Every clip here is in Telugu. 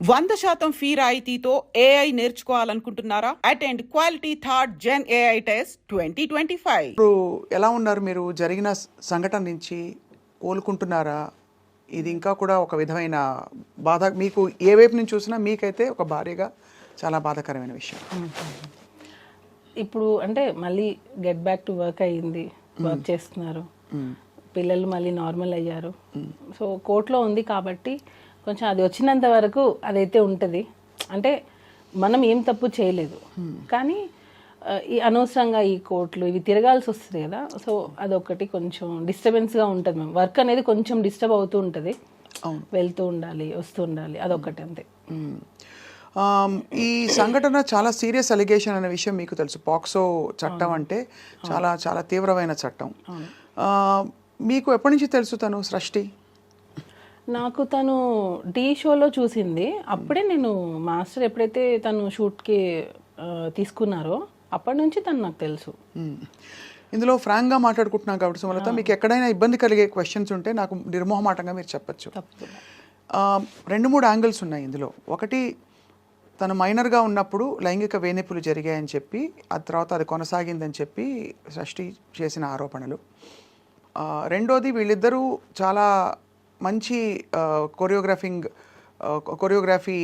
100% ఫీ రాయితీతో ఏఐ నేర్చుకోవాలనుకుంటున్నారా? Attend quality third gen AI test 2025. ఇప్పుడు ఎలా ఉన్నారు మీరు? జరిగిన సంఘటన నుంచి కోలుకుంటున్నారా? ఇది ఇంకా కూడా ఒక విధమైన బాధ మీకు ఏ వైపు నుంచి చూసినా మీకైతే ఒక భార్యగా చాలా బాధాకరమైన విషయం. ఇప్పుడు అంటే మళ్ళీ గెట్ బ్యాక్ టు వర్క్ అయ్యింది, వర్క్ చేస్తున్నారు, పిల్లలు మళ్ళీ నార్మల్ అయ్యారు. సో కోర్టులో ఉంది కాబట్టి కొంచెం అది వచ్చినంత వరకు అదైతే ఉంటుంది. అంటే మనం ఏం తప్పు చేయలేదు, కానీ ఈ అనవసరంగా ఈ కోర్టులు ఇవి తిరగాల్సి వస్తుంది కదా. సో అదొకటి కొంచెం డిస్టర్బెన్స్గా ఉంటుంది. మేము వర్క్ అనేది కొంచెం డిస్టర్బ్ అవుతూ ఉంటుంది, వెళ్తూ ఉండాలి, వస్తూ ఉండాలి, అదొకటి అంతే. ఈ సంఘటన చాలా సీరియస్ అలిగేషన్ అనే విషయం మీకు తెలుసు. పాక్సో చట్టం అంటే చాలా చాలా తీవ్రమైన చట్టం. మీకు ఎప్పటి నుంచి తెలుసు తను సృష్టి? నాకు తను టీ షోలో చూసింది. అప్పుడే నేను మాస్టర్ ఎప్పుడైతే తను షూట్కి తీసుకున్నారో అప్పటి నుంచి తను నాకు తెలుసు. ఇందులో ఫ్రాంక్గా మాట్లాడుకుంటున్నాం కాబట్టి సుమలత, మీకు ఎక్కడైనా ఇబ్బంది కలిగే క్వశ్చన్స్ ఉంటే నాకు నిర్మోహమాటంగా మీరు చెప్పచ్చు. 2-3 యాంగిల్స్ ఉన్నాయి ఇందులో. ఒకటి, తను మైనర్గా ఉన్నప్పుడు లైంగిక వేధింపులు జరిగాయని చెప్పి ఆ తర్వాత అది కొనసాగిందని చెప్పి సృష్టి చేసిన ఆరోపణలు. రెండోది, వీళ్ళిద్దరూ చాలా మంచి కొరియోగ్రఫీ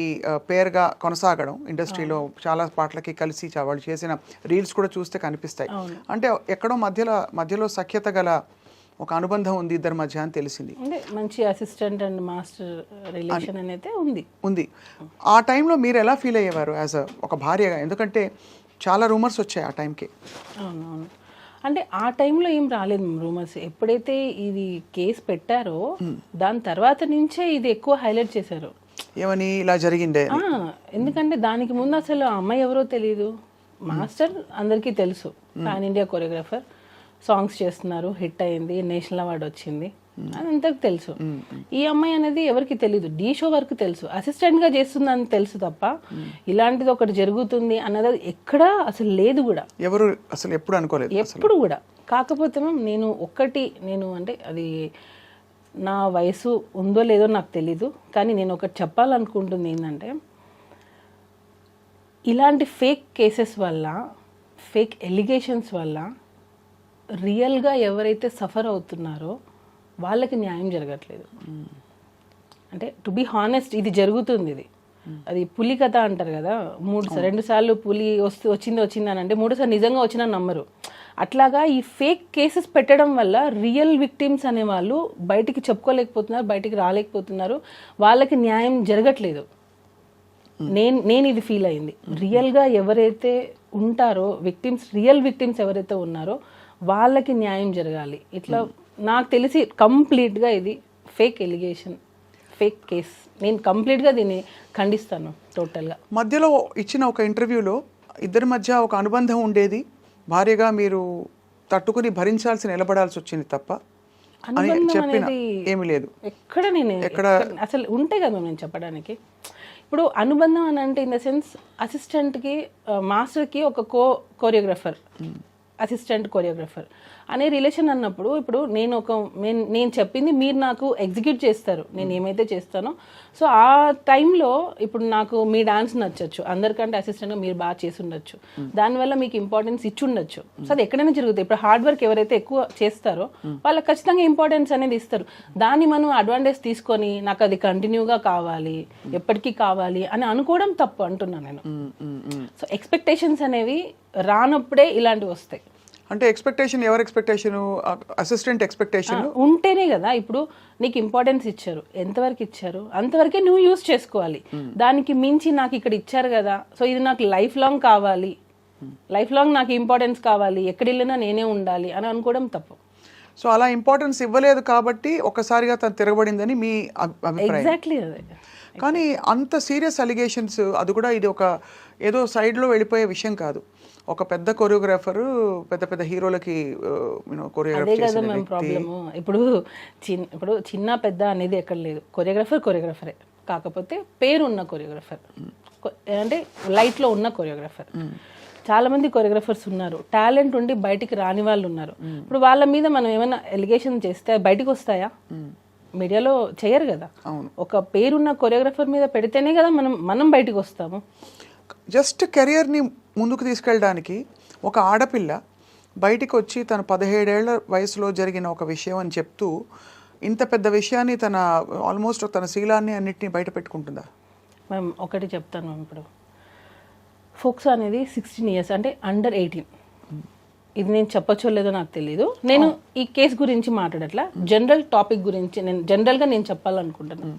పేరుగా కొనసాగడం, ఇండస్ట్రీలో చాలా పాటలకి కలిసి వాళ్ళు చేసిన రీల్స్ కూడా చూస్తే కనిపిస్తాయి. అంటే ఎక్కడో మధ్యలో సఖ్యత గల ఒక అనుబంధం ఉంది ఇద్దరి మధ్య అని తెలిసింది. మంచి అసిస్టెంట్ అండ్ మాస్టర్ రిలేషన్ అనేది ఉంది. ఆ టైంలో మీరు ఎలా ఫీల్ అయ్యేవారు యాజ్ ఒక భార్యగా? ఎందుకంటే చాలా రూమర్స్ వచ్చాయి ఆ టైంకి. అవునవును, అంటే ఆ టైంలో ఏం రాలేదు రూమర్స్. ఎప్పుడైతే ఇది కేసు పెట్టారో దాని తర్వాత నుంచే ఇది ఎక్కువ హైలైట్ చేశారు. ఏమని ఇలా జరిగిందే? ఎందుకంటే దానికి ముందు అసలు ఆ అమ్మాయి ఎవరో తెలియదు. మాస్టర్ అందరికీ తెలుసు, పాన్ ఇండియా కొరియోగ్రాఫర్, సాంగ్స్ చేస్తున్నారు, హిట్ అయింది, నేషనల్ అవార్డు వచ్చింది, అదంతకు తెలుసు. ఈ అమ్మాయి అనేది ఎవరికి తెలీదు. డీ షో వరకు తెలుసు, అసిస్టెంట్గా చేస్తుందని తెలుసు తప్ప ఇలాంటిది ఒకటి జరుగుతుంది అన్నది ఎక్కడా అసలు లేదు కూడా. ఎవరు అసలు ఎప్పుడు అనుకోలేదు ఎప్పుడు కూడా. కాకపోతే నేను అంటే అది నా వయసు ఉందో లేదో నాకు తెలీదు, కానీ నేను ఒకటి చెప్పాలనుకుంటుంది ఏంటంటే, ఇలాంటి ఫేక్ కేసెస్ వల్ల, ఫేక్ ఎలిగేషన్స్ వల్ల రియల్గా ఎవరైతే సఫర్ అవుతున్నారో వాళ్ళకి న్యాయం జరగట్లేదు. అంటే టు బీ హానెస్ట్, ఇది జరుగుతుంది. అది పులి కథ అంటారు కదా, 2 సార్లు పులి వచ్చింది అని అంటే 3సారి నిజంగా వచ్చినా నమ్మరు. అట్లాగా ఈ ఫేక్ కేసెస్ పెట్టడం వల్ల రియల్ విక్టిమ్స్ అనే వాళ్ళు బయటికి చెప్పుకోలేకపోతున్నారు, బయటికి రాలేకపోతున్నారు, వాళ్ళకి న్యాయం జరగట్లేదు. నేను ఇది ఫీల్ అయింది. రియల్గా ఎవరైతే ఉంటారో విక్టిమ్స్, రియల్ విక్టిమ్స్ ఎవరైతే ఉన్నారో వాళ్ళకి న్యాయం జరగాలి. ఇట్లా నాకు తెలిసి కంప్లీట్గా ఇది ఫేక్ ఎలిగేషన్, ఫేక్ కేస్. నేను కంప్లీట్గా దీన్ని ఖండిస్తాను టోటల్గా. మధ్యలో ఇచ్చిన ఒక ఇంటర్వ్యూలో ఇద్దరి మధ్య ఒక అనుబంధం ఉండేది, భార్యగా మీరు తట్టుకుని భరించాల్సి నిలబడాల్సి వచ్చింది తప్ప అని చెప్పిన ఏమీ లేదు. ఎక్కడ అసలు ఉంటే కదా నేను చెప్పడానికి. ఇప్పుడు అనుబంధం అని అంటే ఇన్ ద సెన్స్ అసిస్టెంట్కి మాస్టర్కి ఒక కోరియోగ్రాఫర్, అసిస్టెంట్ కొరియోగ్రాఫర్ అనే రిలేషన్ అన్నప్పుడు, ఇప్పుడు నేను చెప్పింది మీరు నాకు ఎగ్జిక్యూట్ చేస్తారు, నేను ఏమైతే చేస్తానో. సో ఆ టైంలో ఇప్పుడు నాకు మీ డాన్స్ నచ్చచ్చు, అందరికంటే అసిస్టెంట్గా మీరు బాగా చేసి ఉండొచ్చు, దానివల్ల మీకు ఇంపార్టెన్స్ ఇచ్చి ఉండొచ్చు. సో అది ఎక్కడైనా జరుగుతుంది. ఇప్పుడు హార్డ్ వర్క్ ఎవరైతే ఎక్కువ చేస్తారో వాళ్ళకి ఖచ్చితంగా ఇంపార్టెన్స్ అనేది ఇస్తారు. దాన్ని మనం అడ్వాంటేజ్ తీసుకొని నాకు అది కంటిన్యూగా కావాలి, ఎప్పటికీ కావాలి అని అనుకోవడం తప్పు అంటున్నాను నేను. సో ఎక్స్పెక్టేషన్స్ అనేవి రానప్పుడే ఇలాంటివి వస్తాయి. అంటే ఎక్స్పెక్టేషన్, ఎవరి ఎక్స్పెక్టేషన్? అసిస్టెంట్ ఎక్స్పెక్టేషన్ ఉంటేనే కదా. ఇప్పుడు నీకు ఇంపార్టెన్స్ ఇచ్చారు, ఎంతవరకు ఇచ్చారు అంతవరకే నువ్వు యూజ్ చేసుకోవాలి. దానికి మించి నాకు ఇక్కడ ఇచ్చారు కదా, సో ఇది నాకు లైఫ్ లాంగ్ కావాలి, లైఫ్ లాంగ్ నాకు ఇంపార్టెన్స్ కావాలి, ఎక్కడ వెళ్ళినా నేనే ఉండాలి అని అనుకోవడం తప్పు. సో అలా ఇంపార్టెన్స్ ఇవ్వలేదు కాబట్టి ఒక్కసారిగా తను తిరగబడిందని మీ అభిప్రాయం? ఎగ్జాక్ట్లీ అదే. కానీ అంత సీరియస్ అలిగేషన్స్, అది కూడా ఇది ఒక ఏదో సైడ్లో వెళ్ళిపోయే విషయం కాదు. ఒక పెద్ద కొరియోగ్రాఫర్, పెద్ద హీరోలకి అదే కదా మేము ప్రాబ్లము. ఇప్పుడు చిన్న పెద్ద అనేది ఎక్కడ లేదు. కొరియోగ్రాఫరే, కాకపోతే పేరున్న కొరియోగ్రాఫర్, అంటే లైట్లో ఉన్న కొరియోగ్రాఫర్. చాలా మంది కొరియోగ్రాఫర్స్ ఉన్నారు, టాలెంట్ ఉండి బయటికి రాని వాళ్ళు ఉన్నారు. ఇప్పుడు వాళ్ళ మీద మనం ఏమైనా ఎలిగేషన్ చేస్తే బయటకు వస్తాయా? మీడియాలో చేయరు కదా. అవును. ఒక పేరున్న కొరియోగ్రాఫర్ మీద పెడితేనే కదా మనం బయటకు వస్తాము. జస్ట్ కెరియర్ని ముందుకు తీసుకెళ్ళడానికి ఒక ఆడపిల్ల బయటికి వచ్చి తన 17 ఏళ్ల వయసులో జరిగిన ఒక విషయం అని చెప్తూ ఇంత పెద్ద విషయాన్ని తన ఆల్మోస్ట్ తన శీలాన్ని అన్నిటిని బయట పెట్టుకుంటుందా? మ్యామ్ ఒకటి చెప్తాను మ్యామ్, ఇప్పుడు ఫోక్సో అనేది 16 years అంటే అండర్ 18. ఇది నేను చెప్పచ్చో లేదో నాకు తెలీదు. నేను ఈ కేసు గురించి మాట్లాడట్లా, జనరల్ టాపిక్ గురించి నేను జనరల్గా నేను చెప్పాలనుకుంటున్నాను.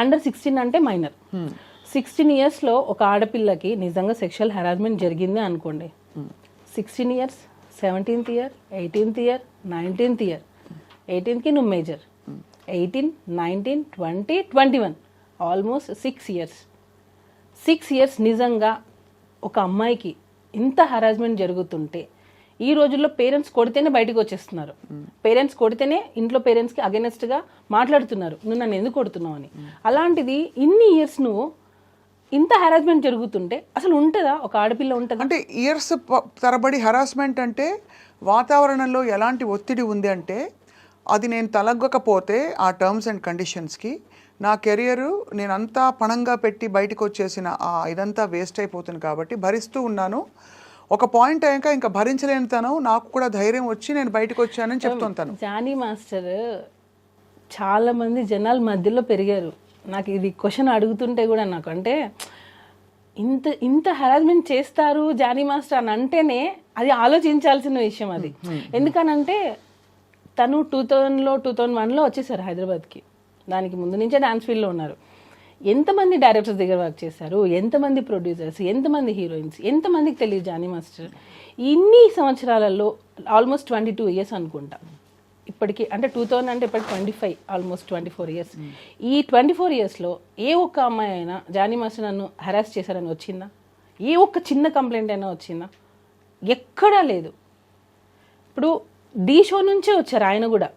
అండర్ 16 అంటే మైనర్. 16 yearsలో ఒక ఆడపిల్లకి నిజంగా సెక్షువల్ హెరాస్మెంట్ జరిగింది అనుకోండి, 16 years, 17th year, 18th year, 19th year, 18కి నువ్వు మేజర్, 18, 19, 20, 21 ఆల్మోస్ట్ 6 years. 6 years నిజంగా ఒక అమ్మాయికి ఇంత హెరాస్మెంట్ జరుగుతుంటే ఈ రోజుల్లో పేరెంట్స్ కొడితేనే బయటకు వచ్చేస్తున్నారు. పేరెంట్స్ కొడితేనే ఇంట్లో పేరెంట్స్కి అగెనెస్ట్గా మాట్లాడుతున్నారు, నువ్వు నన్ను ఎందుకు కొడుతున్నావు అని. అలాంటిది ఇన్ని ఇయర్స్ నువ్వు ఇంత హెరాస్మెంట్ జరుగుతుంటే అసలు ఉంటుందా? ఒక ఆడపిల్ల ఉంటుంది అంటే ఇయర్స్ తరబడి హెరాస్మెంట్ అంటే వాతావరణంలో ఎలాంటి ఒత్తిడి ఉంది అంటే అది నేను తలగ్గకపోతే ఆ టర్మ్స్ అండ్ కండిషన్స్కి నా కెరియర్ నేను అంతా పణంగా పెట్టి బయటకు వచ్చేసిన ఇదంతా వేస్ట్ అయిపోతుంది కాబట్టి భరిస్తూ ఉన్నాను. ఒక పాయింట్ అయ్యాక ఇంకా భరించలేని తను నాకు కూడా ధైర్యం వచ్చి నేను బయటకు వచ్చానని చెప్తుంటాను. జానీ మాస్టర్ చాలా మంది జనాల మధ్యలో పెరిగారు. నాకు ఇది క్వశ్చన్ అడుగుతుంటే కూడా నాకు అంటే ఇంత హెరాస్మెంట్ చేస్తారు జానీ మాస్టర్ అని అంటేనే అది ఆలోచించాల్సిన విషయం అది. ఎందుకనంటే తను 2000లో 2001లో వచ్చేసారు హైదరాబాద్కి. దానికి ముందు నుంచే డాన్స్ ఫీల్డ్లో ఉన్నారు. ఎంతమంది డైరెక్టర్స్ దగ్గర వర్క్ చేశారు, ఎంతమంది ప్రొడ్యూసర్స్, ఎంతమంది హీరోయిన్స్, ఎంతమందికి తెలియదు జానీ మాస్టర్. ఇన్ని సంవత్సరాలలో ఆల్మోస్ట్ 22 years అనుకుంటా ఇప్పటికి, అంటే 2000 అంటే ఇప్పటికి 25, ఆల్మోస్ట్ 24 years. ఈ 24 yearsలో ఏ ఒక్క అమ్మాయి అయినా జానీ మాస్టర్ నన్ను హెరాస్ చేశారని వచ్చిందా? ఏ ఒక్క చిన్న కంప్లైంట్ అయినా వచ్చిందా? ఎక్కడా లేదు. ఇప్పుడు ఢీ షో నుంచే వచ్చారు ఆయన కూడా.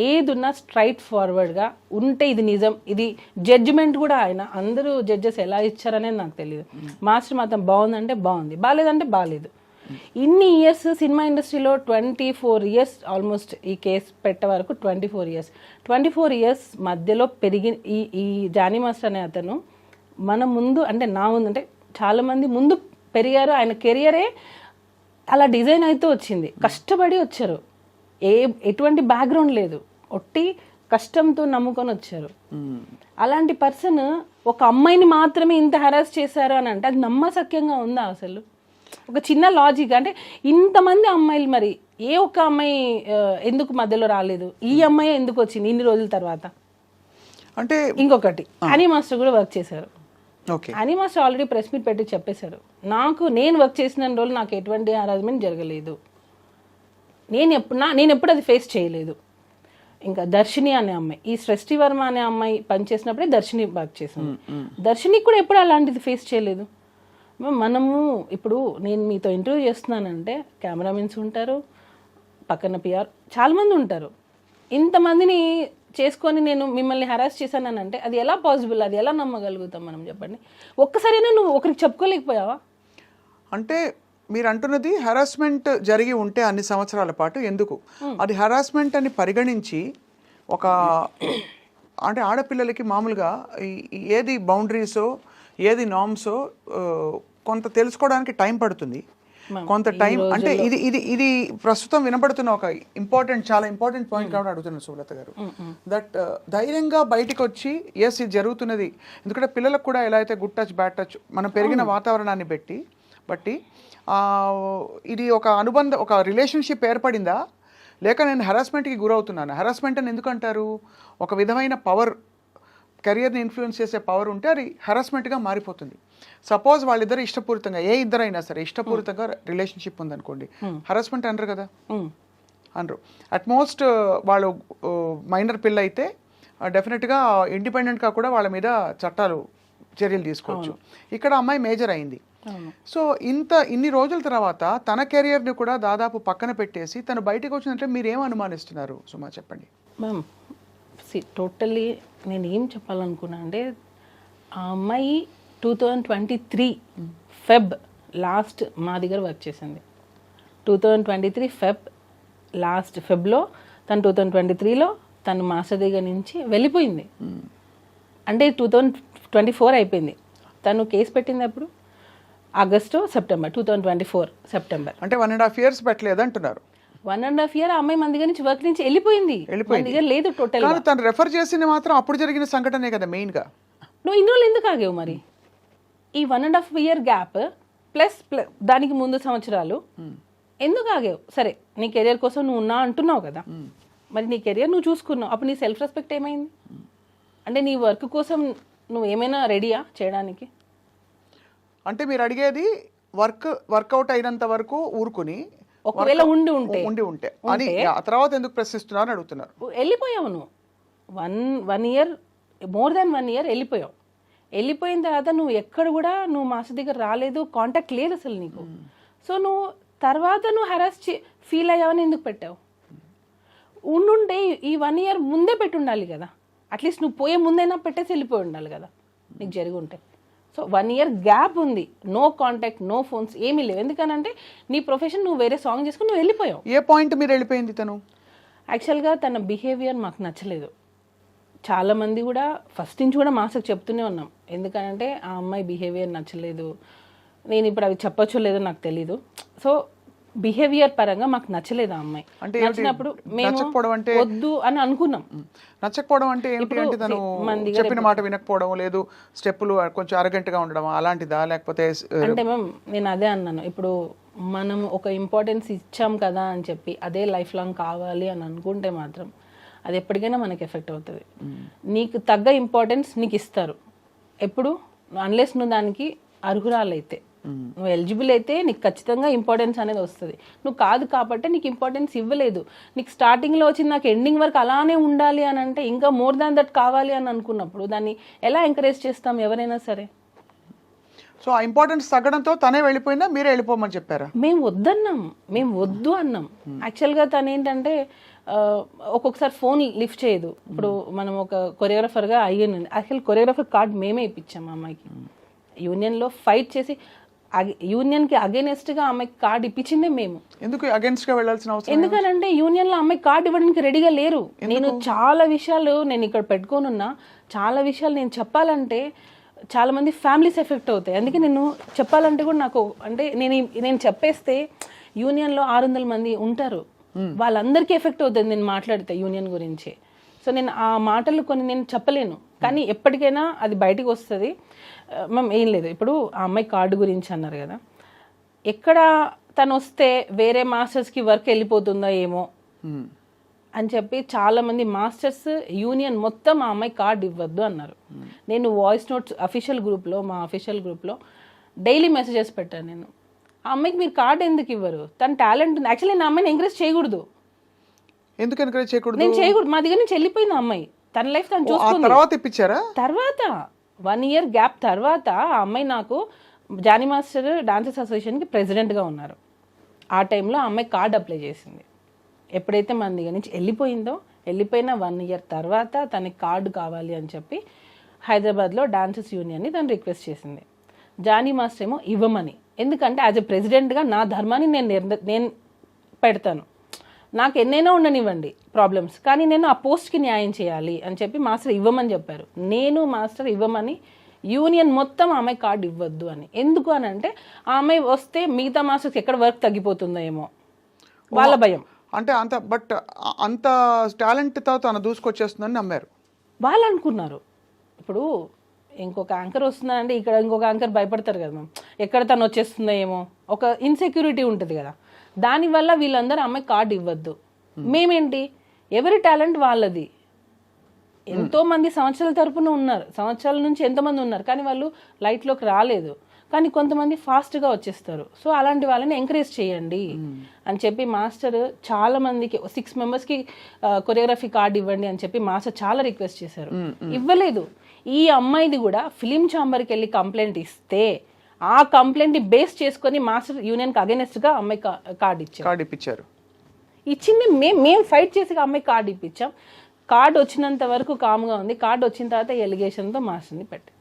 ఏదున్నా స్ట్రైట్ ఫార్వర్డ్గా ఉంటే ఇది నిజం, ఇది జడ్జిమెంట్ కూడా ఆయన అందరూ జడ్జెస్ ఎలా ఇచ్చారనేది నాకు తెలియదు. మాస్టర్ మాత్రం బాగుందంటే బాగుంది, బాగాలేదంటే బాగాలేదు. ఇన్ని ఇయర్స్ సినిమా ఇండస్ట్రీలో 24 years ఆల్మోస్ట్ ఈ కేసు పెట్టే వరకు 24 years మధ్యలో పెరిగి ఈ జానీ మాస్టర్ అనే అతను మన ముందు అంటే నా ముందు అంటే చాలామంది ముందు పెరిగారు. ఆయన కెరియరే అలా డిజైన్ అయితే వచ్చింది, కష్టపడి వచ్చారు, ఎటువంటి బ్యాక్గ్రౌండ్ లేదు, ఒట్టి కష్టంతో నమ్ముకొని వచ్చారు. అలాంటి పర్సన్ ఒక అమ్మాయిని మాత్రమే ఇంత హెరాస్ చేశారు అని అంటే అది నమ్మశక్యంగా ఉందా అసలు? ఒక చిన్న లాజిక్ అంటే ఇంతమంది అమ్మాయిలు మరి ఏ ఒక్క అమ్మాయి ఎందుకు మధ్యలో రాలేదు, ఈ అమ్మాయి ఎందుకు వచ్చింది ఇన్ని రోజుల తర్వాత? అంటే ఇంకొకటి హనీ మాస్టర్ కూడా వర్క్ చేశారు. Honey master already press meet పెట్టి చెప్పేశారు, నేను వర్క్ చేసిన రోజులు నాకు ఎటువంటి హెరాస్మెంట్ జరగలేదు, నేను ఎప్పుడు అది ఫేస్ చేయలేదు. ఇంకా దర్శిని అనే అమ్మాయి, ఈ సృష్టి వర్మ అనే అమ్మాయి పనిచేసినప్పుడే దర్శిని వర్క్ చేశాను. దర్శినికి కూడా ఎప్పుడు అలాంటిది ఫేస్ చేయలేదు. మనము ఇప్పుడు నేను మీతో ఇంటర్వ్యూ చేస్తున్నానంటే కెమెరామెన్స్ ఉంటారు, పక్కన పిఆర్ చాలామంది ఉంటారు. ఇంతమందిని చేసుకొని నేను మిమ్మల్ని హెరాస్ చేశానని అంటే అది ఎలా పాసిబుల్? అది ఎలా నమ్మగలుగుతాం మనం? చెప్పండి. ఒక్కసారైనా నువ్వు ఒకరికి చెప్పుకోలేకపోయావా? అంటే మీరు అంటున్నది హెరాస్మెంట్ జరిగి ఉంటే అన్ని సంవత్సరాల పాటు ఎందుకు అది హెరాస్మెంట్ అని పరిగణించి ఒక అంటే ఆడపిల్లలకి మామూలుగా ఏది బౌండరీసో ఏది నార్మ్సో కొంత తెలుసుకోవడానికి టైం పడుతుంది. కొంత టైం అంటే ఇది ప్రస్తుతం వినబడుతున్న ఒక చాలా ఇంపార్టెంట్ పాయింట్ కాబట్టి అడుగుతున్నాను సులత గారు. దట్ ధైర్యంగా బయటకు వచ్చి ఎస్ ఇది జరుగుతున్నది. ఎందుకంటే పిల్లలకు కూడా ఎలా అయితే గుడ్ టచ్ బ్యాడ్ టచ్ మనం పెరిగిన వాతావరణాన్ని బట్టి ఇది ఒక అనుబంధం, ఒక రిలేషన్షిప్ ఏర్పడిందా లేక నేను హెరాస్మెంట్కి గురవుతున్నాను? హెరాస్మెంట్ అని ఎందుకు అంటారు? ఒక విధమైన పవర్, కెరియర్ని ఇన్ఫ్లుయెన్స్ చేసే పవర్ ఉంటే అది హెరాస్మెంట్గా మారిపోతుంది. సపోజ్ వాళ్ళిద్దరు ఇష్టపూరితంగా, ఏ ఇద్దరైనా సరే ఇష్టపూరితంగా రిలేషన్షిప్ ఉందనుకోండి, హెరాస్మెంట్ అనరు కదా, అనరు. అట్మోస్ట్ వాళ్ళు మైనర్ పిల్ల అయితే డెఫినెట్గా ఇండిపెండెంట్గా కూడా వాళ్ళ మీద చర్యలు తీసుకోవచ్చు. ఇక్కడ అమ్మాయి మేజర్ అయింది. సో ఇన్ని రోజుల తర్వాత తన కెరియర్ని కూడా దాదాపు పక్కన పెట్టేసి తను బయటకు వచ్చినట్లే మీరు ఏం అనుమానిస్తున్నారు సుమా, చెప్పండి. మ్యామ్ టోటల్లీ నేను ఏం చెప్పాలనుకున్నా అంటే ఆ అమ్మాయి 2023 Feb లాస్ట్ మా దగ్గర వర్క్ చేసింది. 2023 Feb లాస్ట్ ఫెబ్లో తను 2023లో తను మాస్టర్ దగ్గర నుంచి వెళ్ళిపోయింది. అంటే 2024 అయిపోయింది. తను కేసు పెట్టింది అప్పుడు ఆగస్టు సెప్టెంబర్ 2024 సెప్టెంబర్. అంటే 1.5 years పెట్టలేదు అంటున్నారు. 1.5 year అమ్మాయి మన దగ్గర నుంచి వర్క్ నుంచి వెళ్ళిపోయింది. మన దగ్గర లేదు టోటల్. కానీ తను రెఫర్ చేసింది మాత్రం అప్పుడు జరిగిన సంఘటనే కదా మెయిన్ గా. నువ్వు ఇన్ని రోజులు ఎందుకు ఆగేవు మరి? ఈ 1.5 year గ్యాప్ ప్లస్ దానికి ముందు సంవత్సరాలు ఎందుకు ఆగేవు? సరే నీ కెరియర్ కోసం నువ్వు ఉన్నా అంటున్నావు కదా, మరి నీ కెరియర్ నువ్వు చూసుకున్నావు, అప్పుడు నీ సెల్ఫ్ రెస్పెక్ట్ ఏమైంది? అంటే నీ వర్క్ కోసం నువ్వు ఏమైనా రెడీయా చేయడానికి? అంటే మీరు అడిగేది వర్కౌట్ అయినంత వరకు ఊరుకుని ఒకవేళ ఉండి ఉంటే అని ఆ తర్వాత ఎందుకు ప్రశ్నిస్తున్నారు అని అడుగుతున్నారు. వెళ్ళిపోయావు నువ్వు 1 year మోర్ దాన్ 1 year వెళ్ళిపోయావు. వెళ్ళిపోయిన తర్వాత నువ్వు ఎక్కడ కూడా నువ్వు మాస్టర్ దగ్గర రాలేదు, కాంటాక్ట్ లేదు అసలు నీకు. సో నువ్వు తర్వాత నువ్వు హెరాస్ ఫీల్ అయ్యావని ఎందుకు పెట్టావు? ఉండుంటే ఈ 1 year ముందే పెట్టి ఉండాలి కదా, అట్లీస్ట్ నువ్వు పోయే ముందైనా పెట్టేసి వెళ్ళిపోయి ఉండాలి కదా నీకు జరిగి ఉంటే. సో 1 year గ్యాప్ ఉంది, నో కాంటాక్ట్, నో ఫోన్స్, ఏమీ లేవు. ఎందుకనంటే నీ ప్రొఫెషన్ నువ్వు వేరే సాంగ్ చేసుకుని నువ్వు వెళ్ళిపోయావు. ఏ పాయింట్ మీరు వెళ్ళిపోయింది తను? యాక్చువల్గా తన బిహేవియర్ మాకు నచ్చలేదు. చాలామంది కూడా ఫస్ట్ నుంచి కూడా మాస్టర్కి చెప్తూనే ఉన్నాం, ఎందుకంటే ఆ అమ్మాయి బిహేవియర్ నచ్చలేదు. నేను ఇప్పుడు అవి చెప్పచ్చో లేదో నాకు తెలీదు. సో బిహేవియర్ పరంగా మాకు నచ్చలేదు ఆ అమ్మాయి. నచ్చినప్పుడు మేము వద్దు అని అనుకున్నాం. నచ్చకపోవడం అంటే ఏంటి? అంటే తను చెప్పిన మాట వినకపోవడం, లేదు స్టెప్పులు కొంచెం అరగంట గా ఉండడం అలాంటిదా, లేకపోతే? అంటే మ్యామ్ నేను అదే అన్నాను, ఇప్పుడు మనం ఒక ఇంపార్టెన్స్ ఇచ్చాం కదా అని చెప్పి అదే లైఫ్ లాంగ్ కావాలి అని అనుకుంటే మాత్రం అది ఎప్పటికైనా మనకి ఎఫెక్ట్ అవుతుంది. నీకు తగ్గ ఇంపార్టెన్స్ నీకు ఇస్తారు ఎప్పుడు, అన్లెస్ నువ్వు దానికి అర్హురాలైతే, నువ్వు ఎలిజిబుల్ అయితే నీకు ఖచ్చితంగా ఇంపార్టెన్స్ అనేది వస్తుంది. నువ్వు కాదు కాబట్టి నీకు ఇంపార్టెన్స్ ఇవ్వలేదు. నీకు స్టార్టింగ్లో వచ్చి నాకు ఎండింగ్ వరకు అలానే ఉండాలి అని అంటే ఇంకా మోర్ దాన్ దట్ కావాలి అని అనుకున్నప్పుడు దాన్ని ఎలా ఎంకరేజ్ చేస్తాం ఎవరైనా సరే? సో ఆ ఇంపార్టెన్స్ తగ్గడంతో తనే వెళ్ళిపోయిందా, మీరే వెళ్ళిపోమని చెప్పారా? మేము వద్దన్నాం, మేము వద్దు అన్నాం. యాక్చువల్గా తను ఏంటంటే ఒక్కొక్కసారి ఫోన్ లిఫ్ట్ చేయదు. ఇప్పుడు మనం ఒక కొరియోగ్రాఫర్గా అయ్యింది, యాక్చువల్ కొరియోగ్రాఫర్ కార్డ్ మేమే ఇప్పించాం ఆ అమ్మాయికి. యూనియన్లో ఫైట్ చేసి యూనియన్కి అగేనెస్ట్గా అమ్మాయికి కార్డు ఇప్పించిందే మేము. ఎందుకు అగేన్స్ట్ గా వెళ్ళాల్సిన అవసరం? ఎందుకనంటే యూనియన్లో అమ్మాయి కార్డు ఇవ్వడానికి రెడీగా లేరు. నేను చాలా విషయాలు నేను ఇక్కడ పెట్టుకోనున్నా, చాలా విషయాలు నేను చెప్పాలంటే చాలా మంది ఫ్యామిలీస్ ఎఫెక్ట్ అవుతాయి. అందుకే నేను చెప్పాలంటే కూడా నాకు అంటే నేను చెప్పేస్తే యూనియన్లో 600 మంది ఉంటారు, వాళ్ళందరికీ ఎఫెక్ట్ అవుతుంది నేను మాట్లాడితే యూనియన్ గురించి. సో నేను ఆ మాటలు కొన్ని నేను చెప్పలేను, కానీ ఎప్పటికైనా అది బయటకు వస్తుంది. మ్యామ్ ఏం లేదు, ఇప్పుడు ఆ అమ్మాయి కార్డు గురించి అన్నారు కదా, ఎక్కడ తను వస్తే వేరే మాస్టర్స్కి వర్క్ వెళ్ళిపోతుందో ఏమో అని చెప్పి చాలామంది మాస్టర్స్ యూనియన్ మొత్తం ఆ అమ్మాయి కార్డు ఇవ్వద్దు అన్నారు. నేను వాయిస్ నోట్స్ అఫీషియల్ గ్రూప్లో, మా అఫీషియల్ గ్రూప్లో డైలీ మెసేజెస్ పెట్టాను. నేను ఆ అమ్మాయికి మీరు కార్డు ఎందుకు ఇవ్వరు, తన టాలెంట్ ఉంది. యాక్చువల్లీ నేను అమ్మాయిని ఎంకరేజ్ చేయకూడదు. ఎందుకు ఎంకరేజ్ చేయకూడదు? నేను చేయకూడదు. మా దగ్గర నుంచి వెళ్ళిపోయింది అమ్మాయి, తన లైఫ్ తను చూసుకుంది. తర్వాత ఇప్పించారా? తర్వాత 1 year గ్యాప్ తర్వాత ఆ అమ్మాయి నాకు జానీ మాస్టర్ డాన్సర్స్ అసోసియేషన్కి ప్రెసిడెంట్గా ఉన్నారు. ఆ టైంలో ఆ అమ్మాయి కార్డు అప్లై చేసింది. ఎప్పుడైతే మన దగ్గర నుంచి వెళ్ళిపోయిందో, వెళ్ళిపోయిన 1 year తర్వాత తనకి కార్డు కావాలి అని చెప్పి హైదరాబాద్లో డాన్సర్స్ యూనియన్ని తను రిక్వెస్ట్ చేసింది. జానీ మాస్టర్ ఏమో ఇవ్వమని, ఎందుకంటే యాజ్ ఎ ప్రెసిడెంట్గా నా ధర్మాన్ని నేను పెడతాను, నాకు ఎన్నైనా ఉండనివ్వండి ప్రాబ్లమ్స్, కానీ నేను ఆ పోస్ట్కి న్యాయం చేయాలి అని చెప్పి మాస్టర్ ఇవ్వమని చెప్పారు. నేను మాస్టర్ ఇవ్వమని, యూనియన్ మొత్తం ఆ అమ్మాయి కార్డు ఇవ్వద్దు అని. ఎందుకు అని అంటే ఆ అమ్మాయి వస్తే మిగతా మాస్టర్స్కి ఎక్కడ వర్క్ తగ్గిపోతుందో ఏమో వాళ్ళ భయం. అంటే అంత టాలెంట్తో తను దూసుకొచ్చేస్తుందని నమ్మారు వాళ్ళు అనుకున్నారు. ఇప్పుడు ఇంకొక యాంకర్ వస్తున్నారంటే ఇక్కడ ఇంకొక యాంకర్ భయపడతారు కదా మ్యామ్, ఎక్కడ తను వచ్చేస్తుందో ఏమో, ఒక ఇన్సెక్యూరిటీ ఉంటుంది కదా. దానివల్ల వీళ్ళందరూ అమ్మాయి కార్డు ఇవ్వద్దు. మేమేంటి, ఎవరి టాలెంట్ వాళ్ళది. ఎంతో మంది సంవత్సరాల తరపున ఉన్నారు, సంవత్సరాల నుంచి ఎంతమంది ఉన్నారు, కానీ వాళ్ళు లైట్లోకి రాలేదు. కానీ కొంతమంది ఫాస్ట్గా వచ్చేస్తారు. సో అలాంటి వాళ్ళని ఎంకరేజ్ చేయండి అని చెప్పి మాస్టర్ చాలా మందికి 6 members కొరియోగ్రఫీ కార్డు ఇవ్వండి అని చెప్పి మాస్టర్ చాలా రిక్వెస్ట్ చేశారు. ఇవ్వలేదు. ఈ అమ్మాయిది కూడా ఫిలిం ఛాంబర్కి వెళ్ళి కంప్లైంట్ ఇస్తే ఆ కంప్లైంట్ బేస్ చేసుకొని మాస్టర్ యూనియన్కి అగెనెస్ట్గా అమ్మాయి కార్డు ఇప్పించారు. ఇచ్చింది మేము ఫైట్ చేసి అమ్మాయి కార్డు ఇప్పించాం. కార్డు వచ్చినంత వరకు కామ్గా ఉంది. కార్డు వచ్చిన తర్వాత ఎలిగేషన్తో మాస్టర్ని పెట్టి,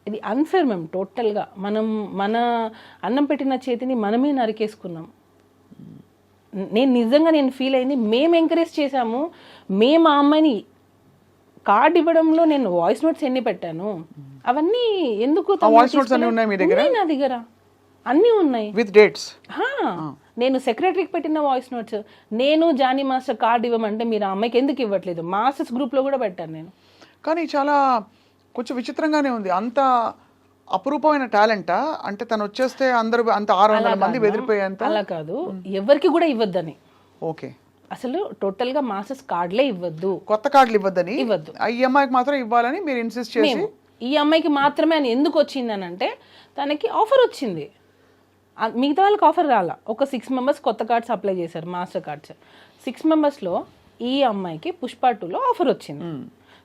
ఇది అన్ఫేర్ మ్యామ్. టోటల్గా మనం మన అన్నం పెట్టిన చేతిని మనమే నరికేసుకున్నాం. నేను నిజంగా నేను ఫీల్ అయింది, మేము ఎంకరేజ్ చేశాము, మేము ఆ అమ్మాయిని కార్డ్ ఇవ్వడంలో నేను వాయిస్ నోట్స్ ఎన్ని పెట్టాను అవన్నీ ఎందుకు తను వాయిస్ నోట్స్ అన్ని ఉన్నాయి మీ దగ్గర? ఉన్నాయి నా దగ్గర, అన్నీ ఉన్నాయి. With dates. హా, నేను సెక్రటరీకి పెట్టిన వాయిస్ నోట్స్, నేను జానీ మాస్టర్ కార్డు ఇవ్వమంటే మీరు ఆ అమ్మాయికి ఎందుకు ఇవ్వట్లేదు, మాస్టర్స్ గ్రూప్లో కూడా పెట్టాను నేను. కానీ చాలా కొంచెం విచిత్రంగానే ఉంది. అంత అపురూపమైన టాలెంటా? అంటే తను వచ్చేస్తే అందరూ అంత 600 మంది బెదిరిపోయేంత? అలా కాదు, ఎవరికి కూడా ఇవ్వద్దని. ఓకే, అసలు టోటల్ గా మాస్టర్స్ కార్డులే ఇవ్వద్దు, కొత్త కార్డులు ఇవ్వద్దని, ఇవ్వద్దు. ఈ అమ్మాయికి మాత్రం ఇవ్వాలని మీరు ఇన్సిస్ట్ చేసి. మేము ఈ అమ్మాయికి మాత్రమే అని ఎందుకు వచ్చిందని అంటే తనకి ఆఫర్ వచ్చింది, మిగతా వాళ్ళకి ఆఫర్ రాలా. ఒక 6 మెంబర్స్ కొత్త కార్డ్స్ అప్లై చేశారు, మాస్టర్ కార్డ్స్. 6 మెంబర్స్లో ఈ అమ్మాయికి పుష్ప 2లో ఆఫర్ వచ్చింది.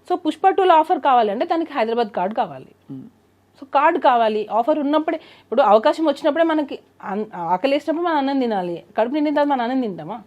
సో పుష్ప 2లో ఆఫర్ కావాలంటే తనకి హైదరాబాద్ కార్డు కావాలి. సో కార్డు కావాలి, ఆఫర్ ఉన్నప్పుడే. ఇప్పుడు అవకాశం వచ్చినప్పుడే మనకి ఆకలి వేసినప్పుడు మనం అన్నం తినాలి, కడుపు నిండిన తర్వాత మనం అన్నం తింటామా?